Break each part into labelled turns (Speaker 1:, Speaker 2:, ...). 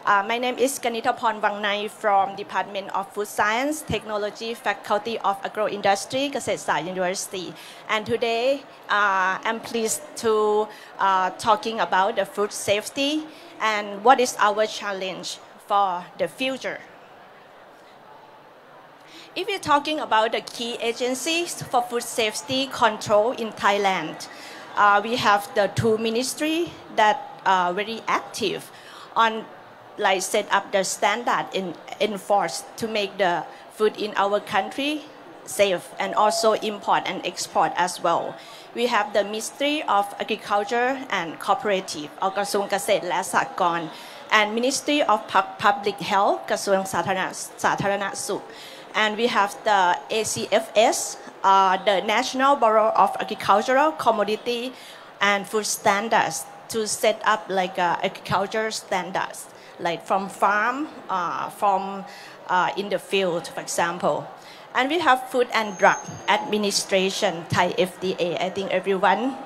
Speaker 1: My name is Kanitaporn Wangnai from Department of Food Science, Technology, Faculty of Agroindustry, Kasetsart University. And today, I'm pleased to talking about the food safety and what is our challenge for the future. If we're talking about the key agencies for food safety control in Thailand, we have the two ministries that are very active on like set up the standard in enforce to make the food in our country safe and also import and export as well. We have the Ministry of Agriculture and Cooperative กระทรวงเกษตรและสหกรณ์ and Ministry of Public Health กระทรวงสาธารณสุข and we have the ACFS the National Bureau of Agricultural Commodity and Food Standards to set up like agriculture standards like from farm from in the field for example. And we have Food and Drug Administration, Thai FDA. I think everyone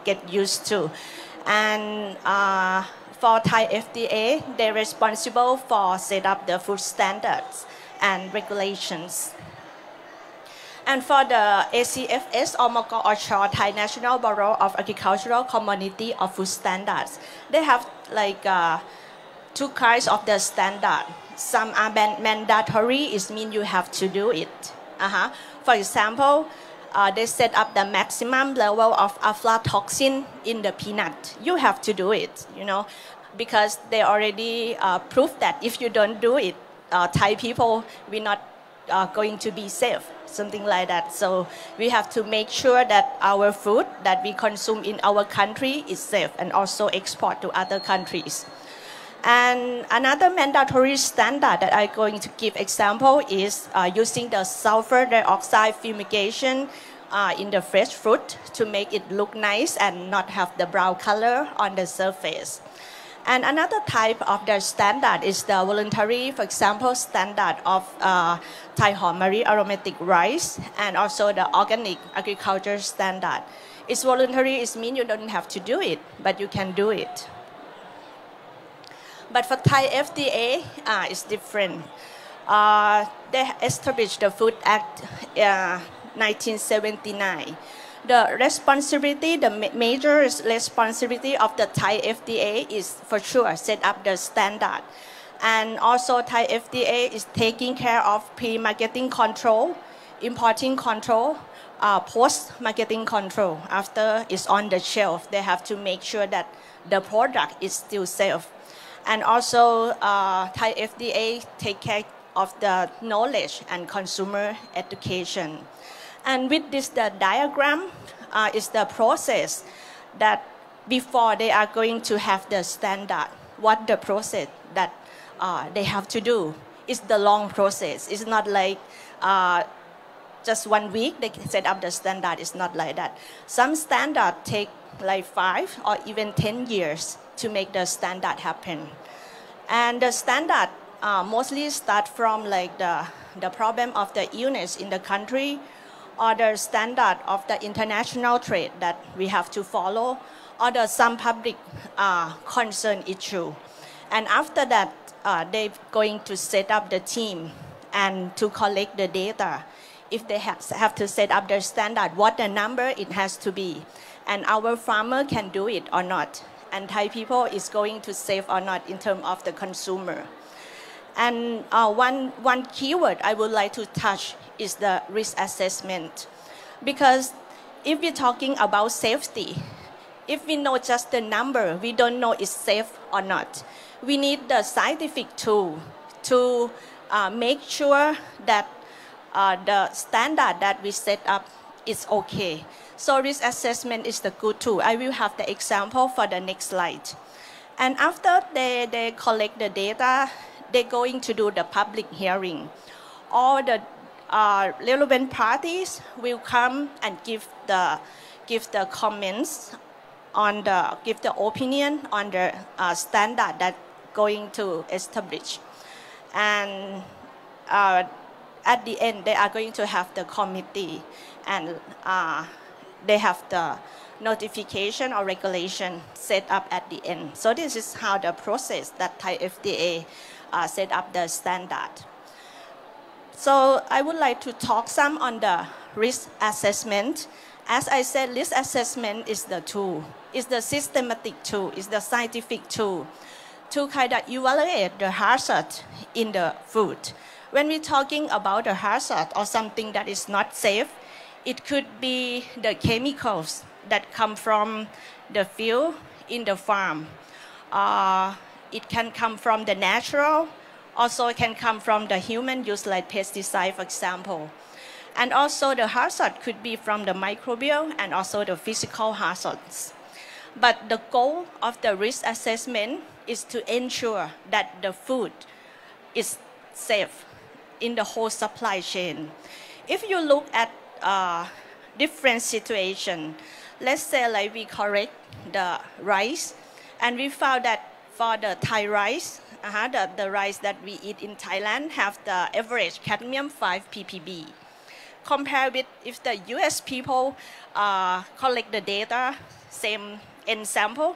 Speaker 1: get used to. And for Thai FDA, they're responsible for set up the food standards and regulations. And for the ACFS or Thai National Bureau of Agricultural Commodity of Food Standards, they have like two kinds of the standard. Some are mandatory, it means you have to do it. For example, they set up the maximum level of aflatoxin in the peanut. You have to do it, you know, because they already proved that if you don't do it, Thai people will not going to be safe, something like that. So we have to make sure that our food that we consume in our country is safe and also export to other countries. And another mandatory standard that I'm going to give example is using the sulfur dioxide fumigation in the fresh fruit to make it look nice and not have the brown color on the surface. And another type of the standard is the voluntary, for example, standard of Thai Mari aromatic rice and also the organic agriculture standard. It's voluntary, it means you don't have to do it, but you can do it. But for Thai FDA, it's different. They established the Food Act 1979. The responsibility, the major responsibility of the Thai FDA is for sure set up the standard. And also Thai FDA is taking care of pre-marketing control, importing control, post-marketing control. After it's on the shelf, they have to make sure that the product is still safe. And also Thai FDA take care of the knowledge and consumer education. And with this, the diagram is the process that before they are going to have the standard, what the process that they have to do. It's the long process. It's not like just 1 week they can set up the standard. It's not like that. Some standard take like 5 or even 10 years to make the standard happen. And the standard mostly start from like the problem of the illness in the country or the standard of the international trade that we have to follow or the some public concern issue. And after that, they're going to set up the team and to collect the data. If they have to set up their standard, what the number it has to be. And our farmer can do it or not. And Thai people is going to save or not in terms of the consumer. And one keyword I would like to touch is the risk assessment. Because if we're talking about safety, if we know just the number, we don't know it's safe or not. We need the scientific tool to make sure that the standard that we set up is okay. So risk assessment is the good tool. I will have the example for the next slide. And after they collect the data, they're going to do the public hearing. All the relevant parties will come and give the comments on give the opinion on the standard that going to establish. And at the end, they are going to have the committee and they have the notification or regulation set up at the end. So this is how the process that Thai FDA set up the standard. So I would like to talk some on the risk assessment. As I said, risk assessment is the tool, is the systematic tool, is the scientific tool to kind of evaluate the hazard in the food. When we're talking about a hazard or something that is not safe, it could be the chemicals that come from the field in the farm. It can come from the natural, also it can come from the human use like pesticide, for example. And also the hazard could be from the microbial and also the physical hazards. But the goal of the risk assessment is to ensure that the food is safe in the whole supply chain. If you look at different situations, let's say like we correct the rice, and we found that for the Thai rice, the rice that we eat in Thailand have the average cadmium 5 ppb. Compare with if the US people collect the data, same N sample,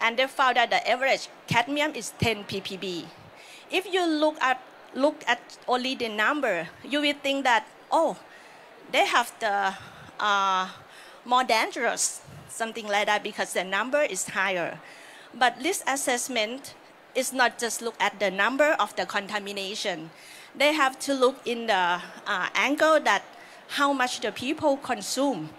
Speaker 1: and they found that the average cadmium is 10 ppb. If you look at only the number, you will think that, oh, they have the more dangerous, something like that, because the number is higher. But this assessment is not just look at the number of the contamination. They have to look in the angle that how much the people consume.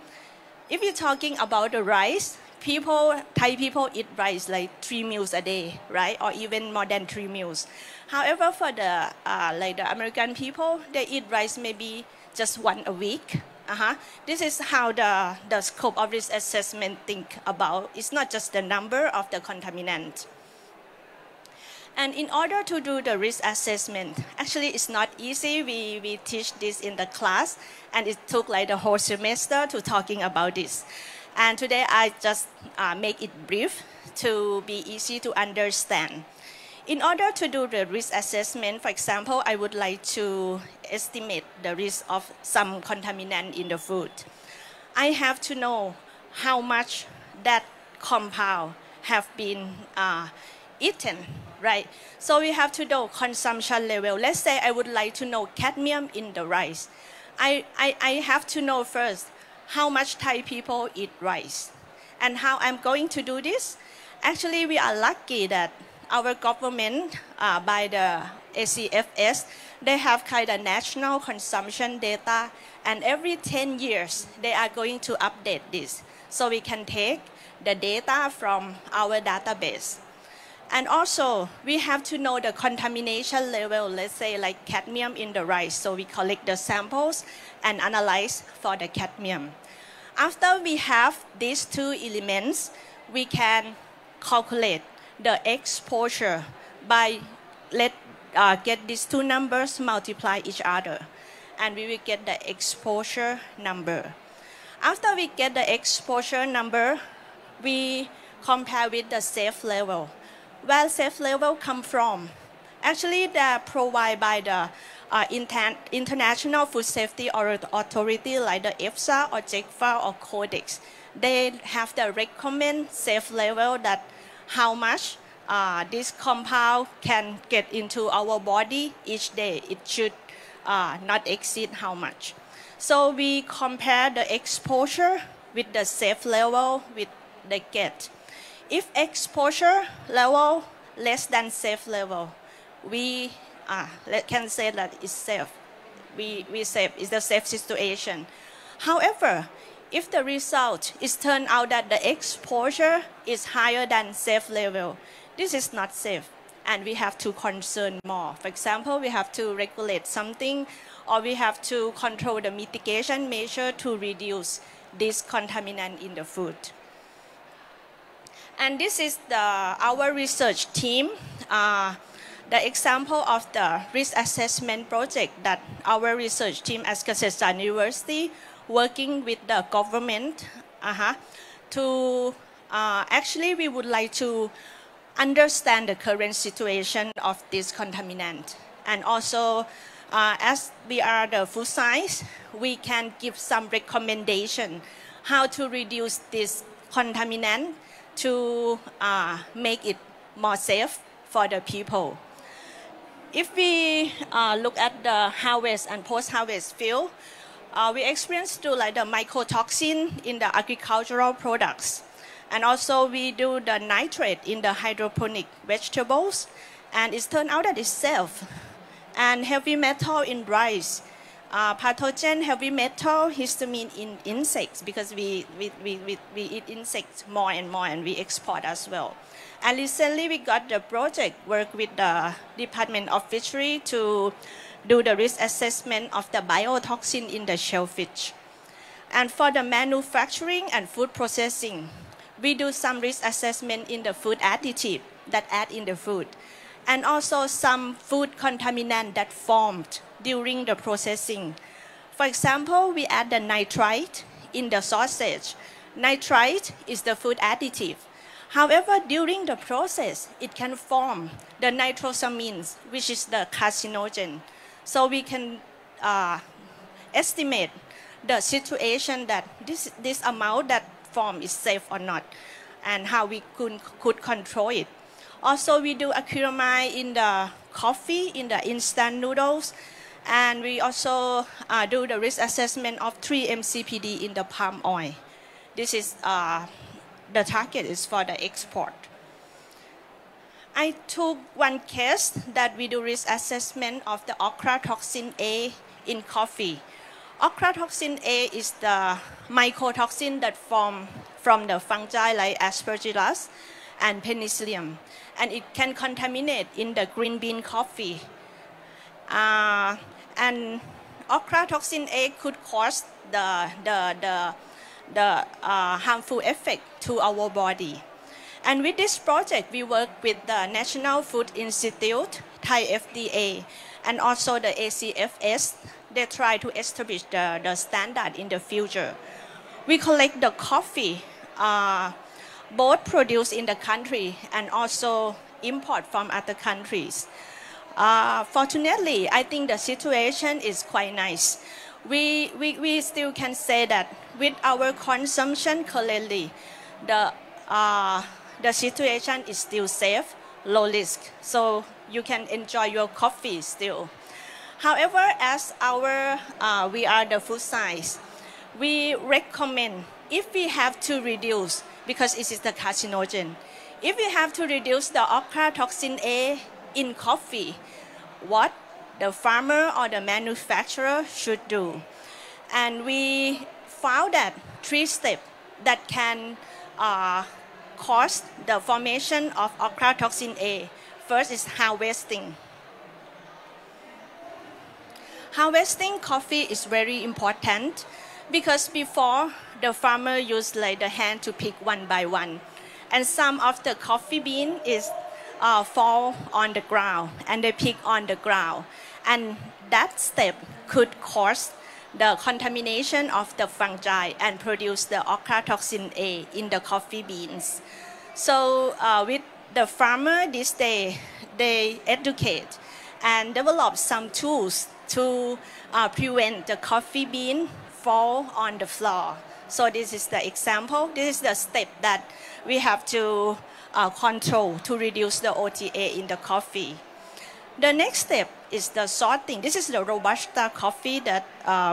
Speaker 1: If you're talking about the rice, Thai people eat rice like 3 meals a day, right? Or even more than 3 meals. However, for the like the American people, they eat rice maybe just 1 a week. This is how the scope of this assessment think about. It's not just the number of the contaminant. And in order to do the risk assessment, actually it's not easy. We teach this in the class, and it took like the whole semester to talking about this. And today I just make it brief to be easy to understand. In order to do the risk assessment, for example, I would like to estimate the risk of some contaminant in the food. I have to know how much that compound have been eaten, right? So we have to know consumption level. Let's say I would like to know cadmium in the rice. I have to know first how much Thai people eat rice. And how I'm going to do this? Actually, we are lucky that our government, by the ACFS, they have kind of national consumption data, and every 10 years, they are going to update this. So we can take the data from our database. And also, we have to know the contamination level, let's say like cadmium in the rice. So we collect the samples and analyze for the cadmium. After we have these two elements, we can calculate the exposure by get these two numbers multiply each other, and we will get the exposure number. After we get the exposure number, we compare with the safe level. Where safe level come from? Actually, they're provided by the International Food Safety Authority like the EFSA or JECFA or Codex. They have the recommend safe level that how much this compound can get into our body each day. It should not exceed how much. So we compare the exposure with the safe level with the get. If exposure level less than safe level, we can say that it's safe. We safe, it's a safe situation. However, if the result is turned out that the exposure is higher than safe level, this is not safe, and we have to concern more. For example, we have to regulate something, or we have to control the mitigation measure to reduce this contaminant in the food. And this is our research team. The example of the risk assessment project that our research team at Kasetsart University working with the government to actually we would like to understand the current situation of this contaminant, and also as we are the food science, we can give some recommendation how to reduce this contaminant to make it more safe for the people. If we look at the harvest and post-harvest field, we experience to like the mycotoxin in the agricultural products. And also we do the nitrate in the hydroponic vegetables. And it's turned out that it's safe. And heavy metal in rice. Pathogen, heavy metal, histamine in insects because we eat insects more and we export as well. And recently we got the project work with the Department of Fishery to do the risk assessment of the biotoxin in the shellfish. And for the manufacturing and food processing, we do some risk assessment in the food additive that add in the food. And also some food contaminant that formed during the processing. For example, we add the nitrite in the sausage. Nitrite is the food additive. However, during the process, it can form the nitrosamines, which is the carcinogen. So we can estimate the situation that this amount that form is safe or not, and how we could control it. Also, we do acrylamide in the coffee, in the instant noodles, and we also do the risk assessment of 3-MCPD in the palm oil. This is the target is for the export. I took one case that we do risk assessment of the ochratoxin A in coffee. Ochratoxin A is the mycotoxin that form from the fungi like Aspergillus and Penicillium, and it can contaminate in the green bean coffee. And ochratoxin A could cause the harmful effect to our body. And with this project, we work with the National Food Institute, Thai FDA, and also the ACFS. They try to establish the standard in the future. We collect the coffee, both produced in the country and also import from other countries. Fortunately, I think the situation is quite nice. We still can say that with our consumption currently, the situation is still safe, low risk, so you can enjoy your coffee still. However, as we are the food science, we recommend if we have to reduce, because it is the carcinogen, if we have to reduce the ochratoxin A in coffee, what the farmer or the manufacturer should do. And we found that 3 steps that can cause the formation of ochratoxin A. First is harvesting. Harvesting coffee is very important because before the farmer used like the hand to pick one by one, and some of the coffee bean is fall on the ground and they pick on the ground, and that step could cause the contamination of the fungi and produce the ochratoxin A in the coffee beans. So with the farmer this day, they educate and develop some tools to prevent the coffee bean fall on the floor. So this is the example. This is the step that we have to control to reduce the OTA in the coffee. The next step is the sorting. This is the Robusta coffee that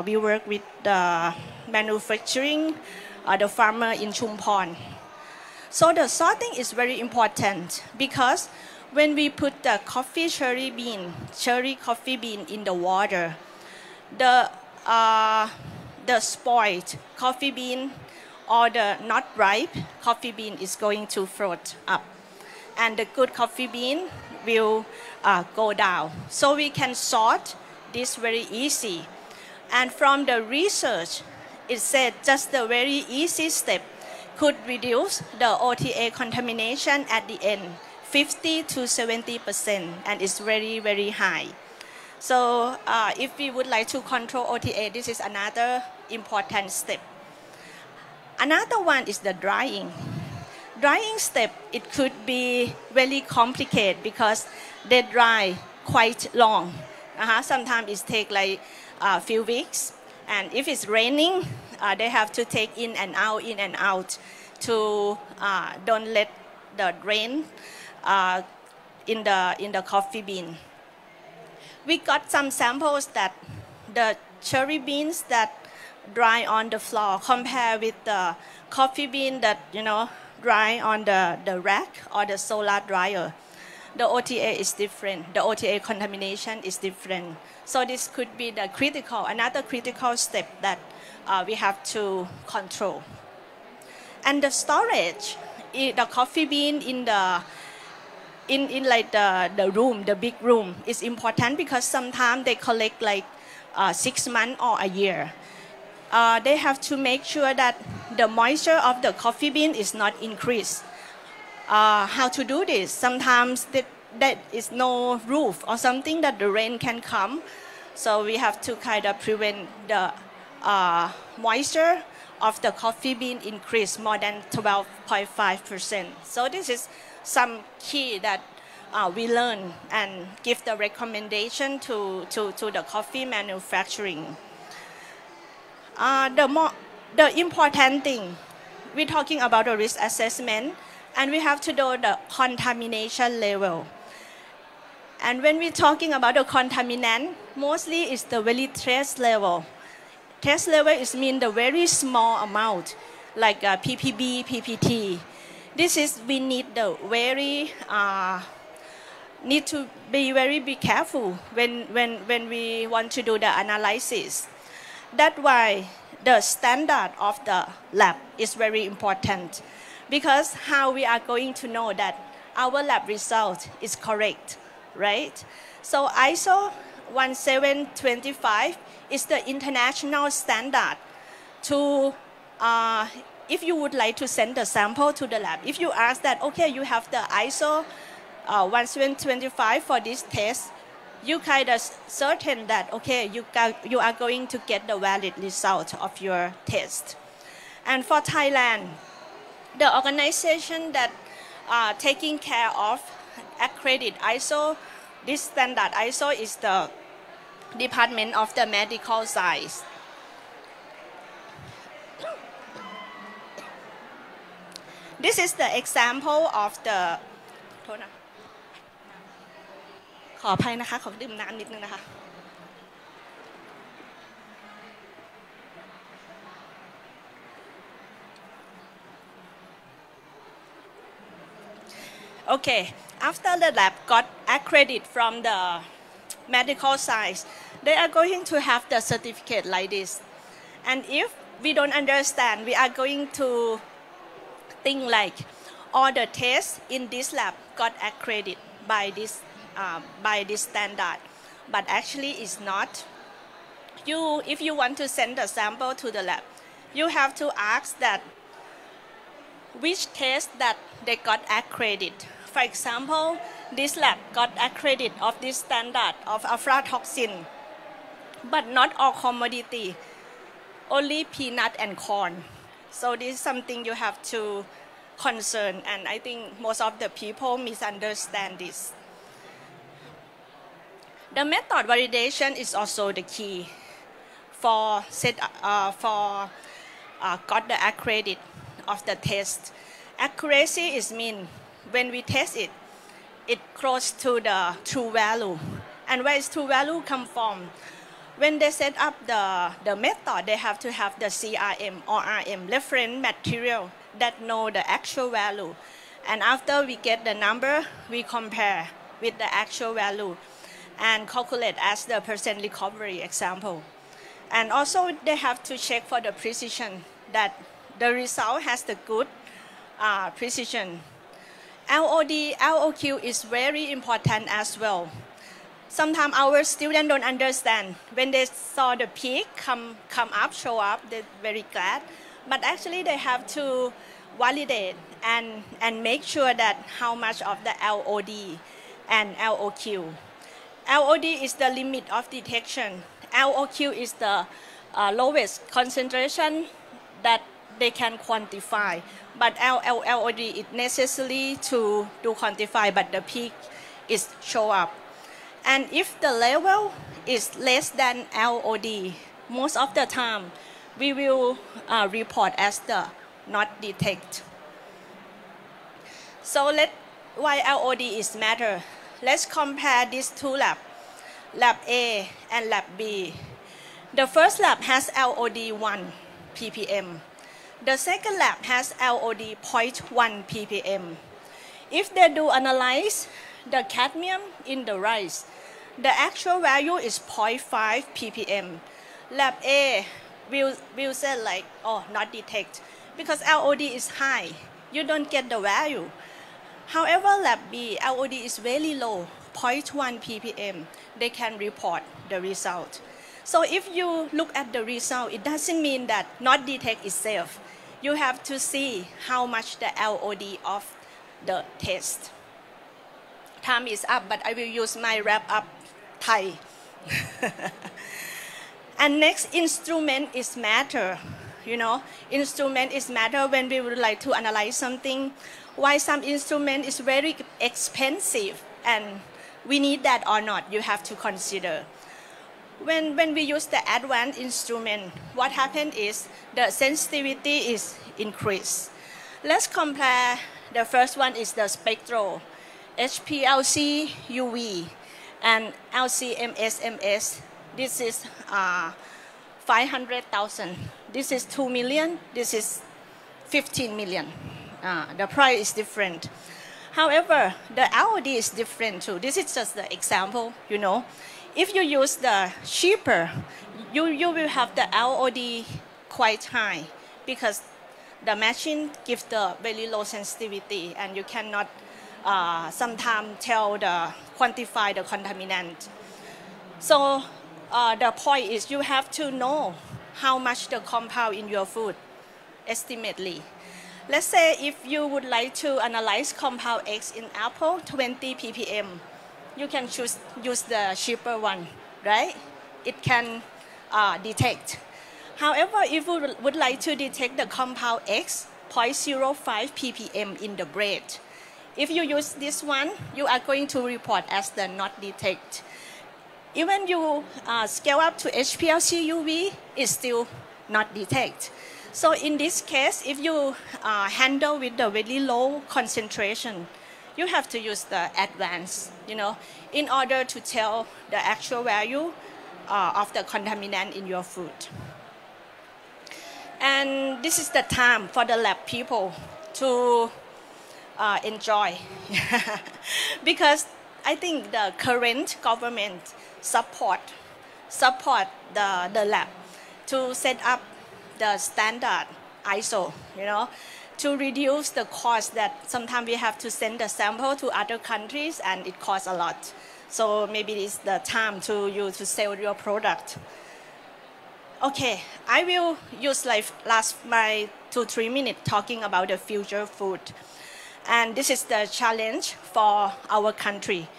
Speaker 1: we work with the manufacturing, the farmer in Chumphon. So the sorting is very important because when we put the cherry coffee bean in the water, the spoiled coffee bean or the not ripe coffee bean is going to float up, and the good coffee bean will go down. So we can sort this very easy. And from the research, it said just the very easy step could reduce the OTA contamination at the end 50 to 70%, and it's very, very high. So if we would like to control OTA, this is another important step. Another one is the drying. Drying step, it could be very complicated because they dry quite long. Sometimes it takes like a few weeks. And if it's raining, they have to take in and out to don't let the rain in the coffee bean. We got some samples that the cherry beans that dry on the floor compared with the coffee bean that dry on the rack or the solar dryer. The OTA is different. The OTA contamination is different. So this could be another critical step that we have to control. And the storage, the coffee bean in like the room, the big room, is important because sometimes they collect like 6 months or a year. They have to make sure that the moisture of the coffee bean is not increased. How to do this? Sometimes that is no roof or something that the rain can come. So we have to kind of prevent the moisture of the coffee bean increase more than 12.5%. So this is some key that we learn and give the recommendation to the coffee manufacturing. The important thing, we're talking about the risk assessment, and we have to do the contamination level. And when we're talking about the contaminant, mostly it's the very trace level. Trace level is mean the very small amount, like ppb, ppt. We need to be careful when we want to do the analysis. That's why the standard of the lab is very important, because how we are going to know that our lab result is correct, right? So ISO 17125 is the international standard to, if you would like to send the sample to the lab, if you ask that, okay, you have the ISO 17125 for this test, you kind of certain that, okay, you are going to get the valid result of your test. And for Thailand, the organization that taking care of accredit ISO, this standard ISO is the Department of the Medical Science. This is the example of the ขออภัยนะคะขอดื่มน้ำนิดนึงนะคะ Okay, after the lab got accredited from the medical science, they are going to have the certificate like this. And if we don't understand, we are going to think like all the tests in this lab got accredited by this standard, but actually it's not. If you want to send a sample to the lab, you have to ask that which test that they got accredited. For example, this lab got accredited of this standard of aflatoxin, but not all commodity, only peanut and corn. So this is something you have to concern, and I think most of the people misunderstand this. The method validation is also the key for got the accredit of the test. Accuracy is mean when we test it, it close to the true value. And where is true value come from? When they set up the method, they have to have the CRM or RM, reference material, that know the actual value. And after we get the number, we compare with the actual value and calculate as the percent recovery example. And also they have to check for the precision, that the result has the good precision. LOD, LOQ is very important as well. Sometimes our students don't understand. When they saw the peak come up, show up, they're very glad. But actually they have to validate and make sure that how much of the LOD and LOQ. LOD is the limit of detection. LOQ is the lowest concentration that they can quantify. But LOD is necessary to quantify, but the peak is show up. And if the level is less than LOD, most of the time we will report as the not detect. So why LOD is matter? Let's compare these two labs, Lab A and Lab B. The first lab has LOD 1 ppm. The second lab has LOD 0.1 ppm. If they do analyze the cadmium in the rice, the actual value is 0.5 ppm. Lab A will say like, oh, not detect, because LOD is high. You don't get the value. However, Lab B, LOD is very low, 0.1 ppm. They can report the result. So if you look at the result, it doesn't mean that not detect itself. You have to see how much the LOD of the test. Time is up, but I will use my wrap up Thai. And next, instrument is matter. You know, instrument is matter when we would like to analyze something. Why some instrument is very expensive and we need that or not, you have to consider. When we use the advanced instrument, what happened is the sensitivity is increased. Let's compare. The first one is the spectral, HPLC UV and LC-MS. This is 500,000. This is 2 million. This is 15 million. The price is different. However, the LOD is different too. This is just the example, you know. If you use the cheaper, you will have the LOD quite high because the machine gives the very low sensitivity and you cannot sometimes quantify the contaminant. So the point is you have to know how much the compound in your food, estimately. Let's say if you would like to analyze compound X in apple, 20 ppm, you can use the cheaper one, right? It can detect. However, if you would like to detect the compound X, 0.05 ppm in the bread, if you use this one, you are going to report as the not detect. Even you scale up to HPLC UV, it's still not detect. So in this case, if you handle with the very low concentration, you have to use the advanced, you know, in order to tell the actual value of the contaminant in your food. And this is the time for the lab people to enjoy. Because I think the current government support the lab to set up the standard ISO, you know, to reduce the cost that sometimes we have to send the sample to other countries and it costs a lot. So maybe it's the time to you to sell your product. Okay, I will use like my 2-3 minutes talking about the future food. And this is the challenge for our country.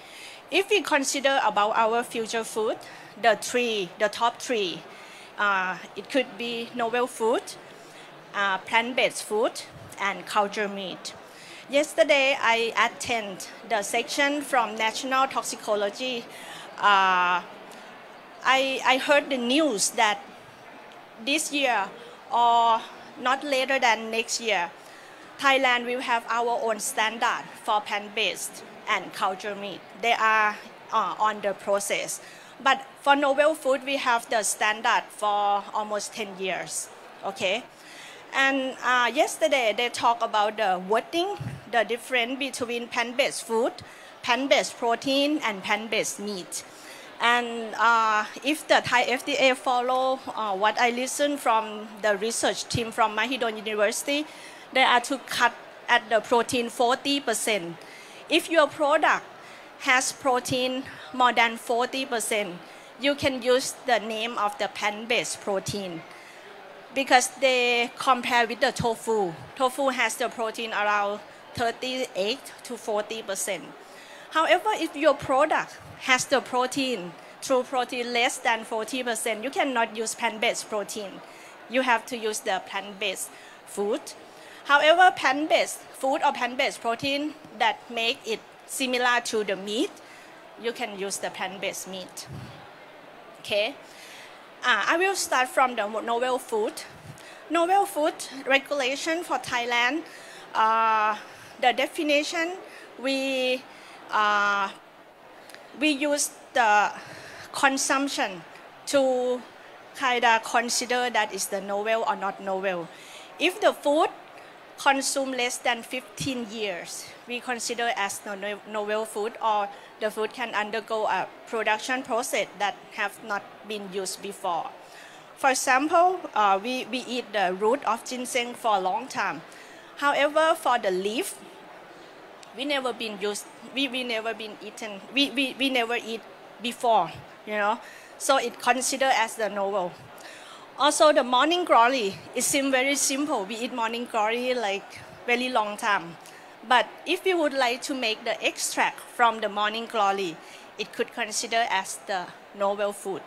Speaker 1: If we consider about our future food, the top three, it could be novel food, plant-based food, and cultured meat. Yesterday, I attended the section from National Toxicology. I heard the news that this year, or not later than next year, Thailand will have our own standard for plant-based and cultured meat. They are on the process. But for novel food, we have the standard for almost 10 years, okay? And yesterday, they talked about the wording, the difference between plant-based food, plant-based protein, and plant-based meat. And if the Thai FDA follow what I listened from the research team from Mahidol University, they are to cut at the protein 40%. If your product has protein more than 40%, you can use the name of the plant-based protein because they compare with the tofu. Tofu has the protein around 38 to 40%. However, if your product has the protein, true protein less than 40%, you cannot use plant-based protein. You have to use the plant-based food. However, plant-based food or plant-based protein that make it similar to the meat, you can use the plant-based meat. Okay, I will start from the novel food. Novel food regulation for Thailand, the definition, we use the consumption to kind of consider that is the novel or not novel. If the food consumed less than 15 years, we consider as novel food, or the food can undergo a production process that have not been used before. For example, we eat the root of ginseng for a long time. However, for the leaf, we never been used. We never been eaten. We never eat before, you know. So it considered as the novel. Also, the morning glory, it seems very simple. We eat morning glory like very long time. But if we would like to make the extract from the morning glory, it could consider as the novel food.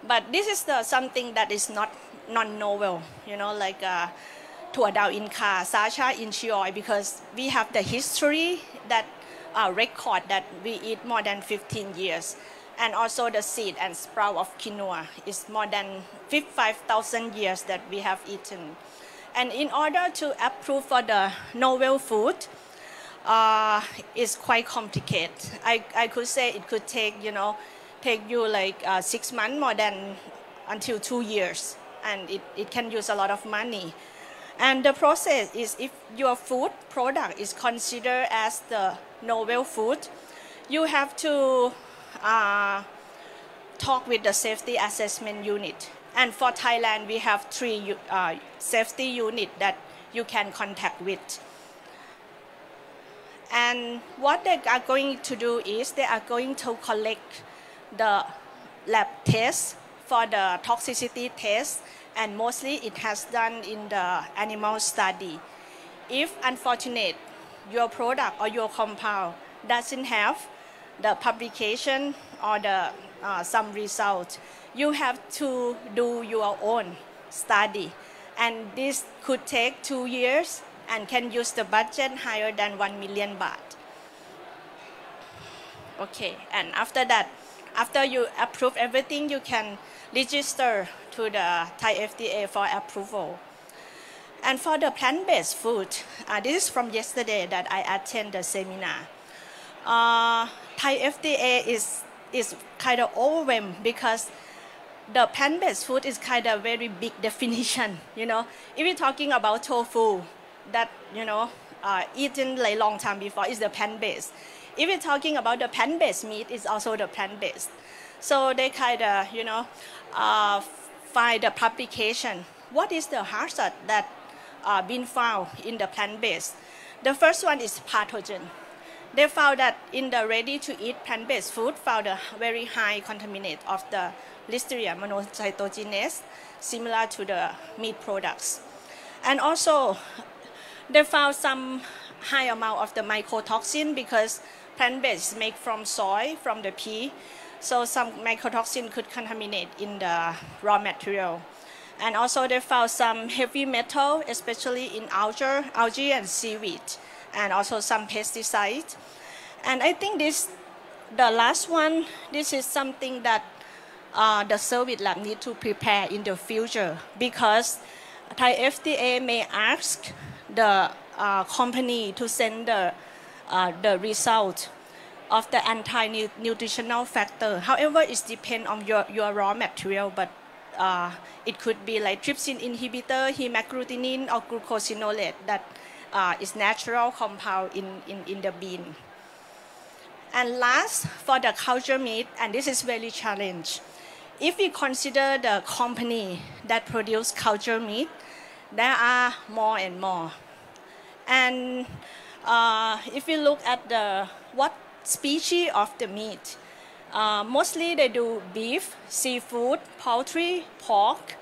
Speaker 1: But this is something that is not non-novel, you know, like Tua Dao Inca, Sacha in Chioi, because we have the history that record that we eat more than 15 years. And also the seed and sprout of quinoa is more than 5,000 years that we have eaten. And in order to approve for the novel food, it's quite complicated. I could say it could take you like 6 months more than until 2 years, and it can use a lot of money. And the process is, if your food product is considered as the novel food, you have to talk with the safety assessment unit. And for Thailand, we have 3 safety units that you can contact with. And what they are going to do is they are going to collect the lab tests for the toxicity test, and mostly it has done in the animal study. If unfortunate, your product or your compound doesn't have the publication or the some result, you have to do your own study, and this could take 2 years and can use the budget higher than 1 million baht. Okay, and after that, after you approve everything, you can register to the Thai FDA for approval. And for the plant-based food, this is from yesterday that I attended the seminar. Thai FDA is kind of overwhelmed because the plant-based food is kind of very big definition. You know, if you're talking about tofu, that eaten like long time before is the plant-based. If you're talking about the plant-based meat, it's also the plant-based. So they kind of find the publication. What is the hazard that been found in the plant-based? The first one is pathogen. They found that in the ready-to-eat plant-based food, found a very high contaminant of the Listeria monocytogenes, similar to the meat products. And also, they found some high amount of the mycotoxin because plant-based is made from soy, from the pea. So some mycotoxin could contaminate in the raw material. And also they found some heavy metal, especially in algae and seaweed, and also some pesticides. And I think the last one, this is something that the service lab need to prepare in the future, because Thai FDA may ask the company to send the result of the anti-nutritional factor. However, it depends on your raw material, but it could be like trypsin inhibitor, hemagglutinin, or glucosinolate that is natural compound in the bean. And last, for the culture meat, and this is very challenging. If we consider the company that produce culture meat, there are more and more. And if you look at what species of the meat, mostly they do beef, seafood, poultry, pork,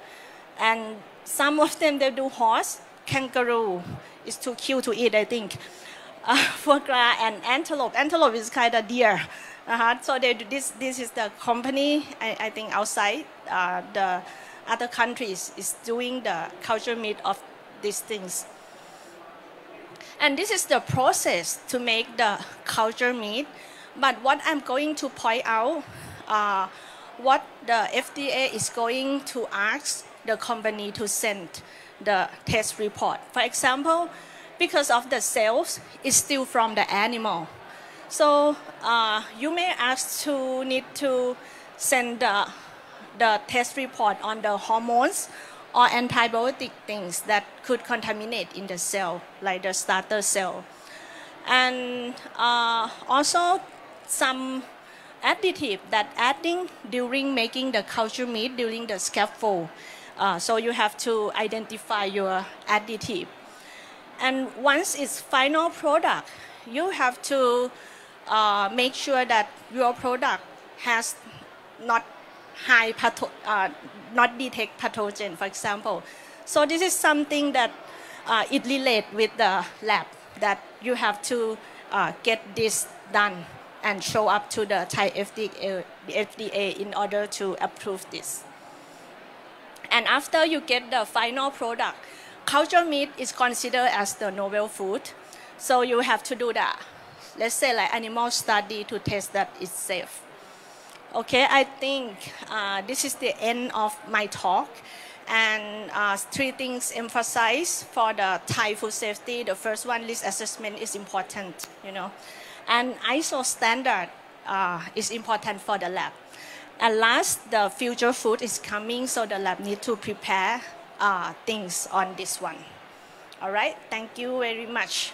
Speaker 1: and some of them they do horse, kangaroo. It's too cute to eat, I think. Foie gras and antelope. Antelope is kind of deer. So they do this is the company, I think outside the other countries is doing the culture meat of these things. And this is the process to make the culture meat. But what I'm going to point out, what the FDA is going to ask the company to send the test report. For example, because of the cells is still from the animal. So you may ask to need to send the test report on the hormones or antibiotic things that could contaminate in the cell, like the starter cell. And also some additive that adding during making the culture meat during the scaffold. So you have to identify your additive. And once it's final product, you have to make sure that your product has not not detect pathogen, for example. So this is something that it relates with the lab, that you have to get this done and show up to the Thai FDA in order to approve this. And after you get the final product, culture meat is considered as the novel food. So you have to do that. Let's say like animal study to test that it's safe. Okay, I think this is the end of my talk. And three things emphasized for the Thai food safety. The first one, risk assessment is important, And ISO standard is important for the lab. And last, the future food is coming, so the lab need to prepare things on this one. All right, thank you very much.